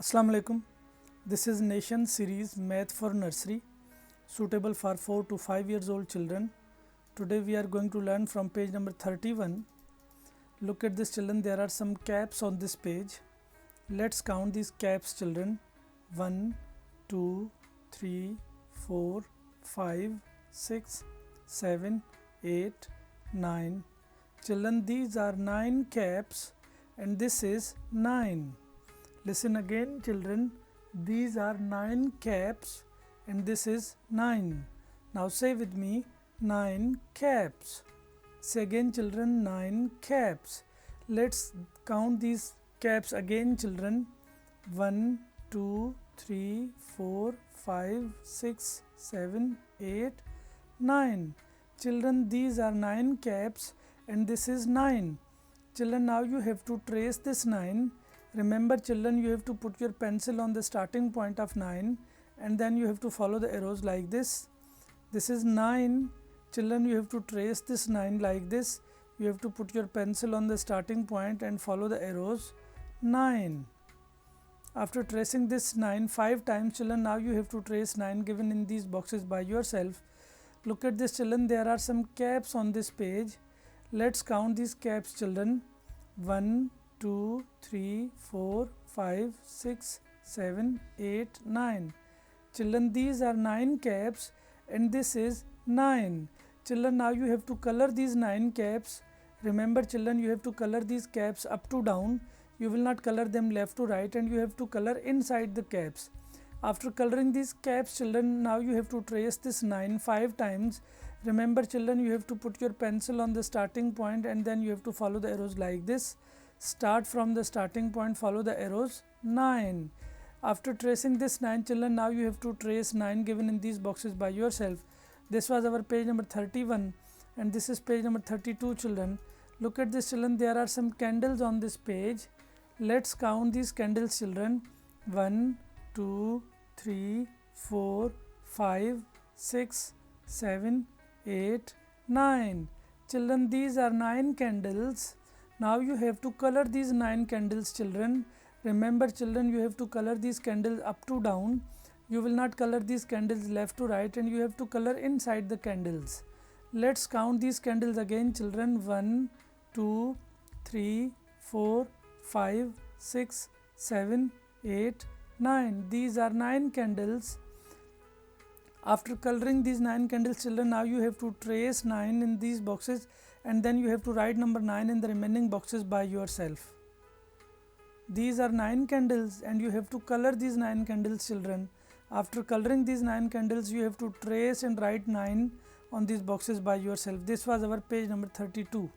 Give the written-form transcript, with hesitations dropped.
Assalamu alaikum. This is Nation series Math for Nursery, suitable for 4 to 5 years old children. Today we are going to learn from page number 31. Look at this children, there are some caps on this page. Let's count these caps children. 1, 2, 3, 4, 5, 6, 7, 8, 9. Children, these are 9 caps and this is 9. Listen again children, these are 9 caps and this is 9. Now say with me, 9 caps. Say again children, 9 caps. Let's count these caps again children. 1, 2, 3, 4, 5, 6, 7, 8, 9. Children, these are 9 caps and this is 9. Children, now you have to trace this 9. Remember children, you have to put your pencil on the starting point of 9 and then you have to follow the arrows like this. This is 9. Children, you have to trace this 9 like this. You have to put your pencil on the starting point and follow the arrows. 9. After tracing this 9 5 times children, now you have to trace 9 given in these boxes by yourself. Look at this children, there are some caps on this page. Let's count these caps children. 1, 2, 3, 4, 5, 6, 7, 8, 9. Children, these are 9 caps and this is 9. Children, now you have to color these 9 caps. Remember children, you have to color these caps up to down. You will not color them left to right and you have to color inside the caps. After coloring these caps children, now you have to trace this 9 5 times. Remember children, you have to put your pencil on the starting point and then you have to follow the arrows like this. Start from the starting point, follow the arrows. 9. After tracing this 9 children, now you have to trace 9 given in these boxes by yourself. This was our page number 31 and this is page number 32 children. Look at this children, there are some candles on this page. Let's count these candles children. 1, 2, 3, 4, 5, 6, 7, 8, 9. Children, these are 9 candles. Now you have to color these 9 candles children. Remember children, you have to color these candles up to down. You will not color these candles left to right and you have to color inside the candles. Let's count these candles again children. 1, 2, 3, 4, 5, 6, 7, 8, 9. These are 9 candles. After coloring these 9 candles children, now you have to trace 9 in these boxes and then you have to write number 9 in the remaining boxes by yourself. These are 9 candles and you have to color these 9 candles children. After coloring these 9 candles, you have to trace and write 9 on these boxes by yourself. This was our page number 32.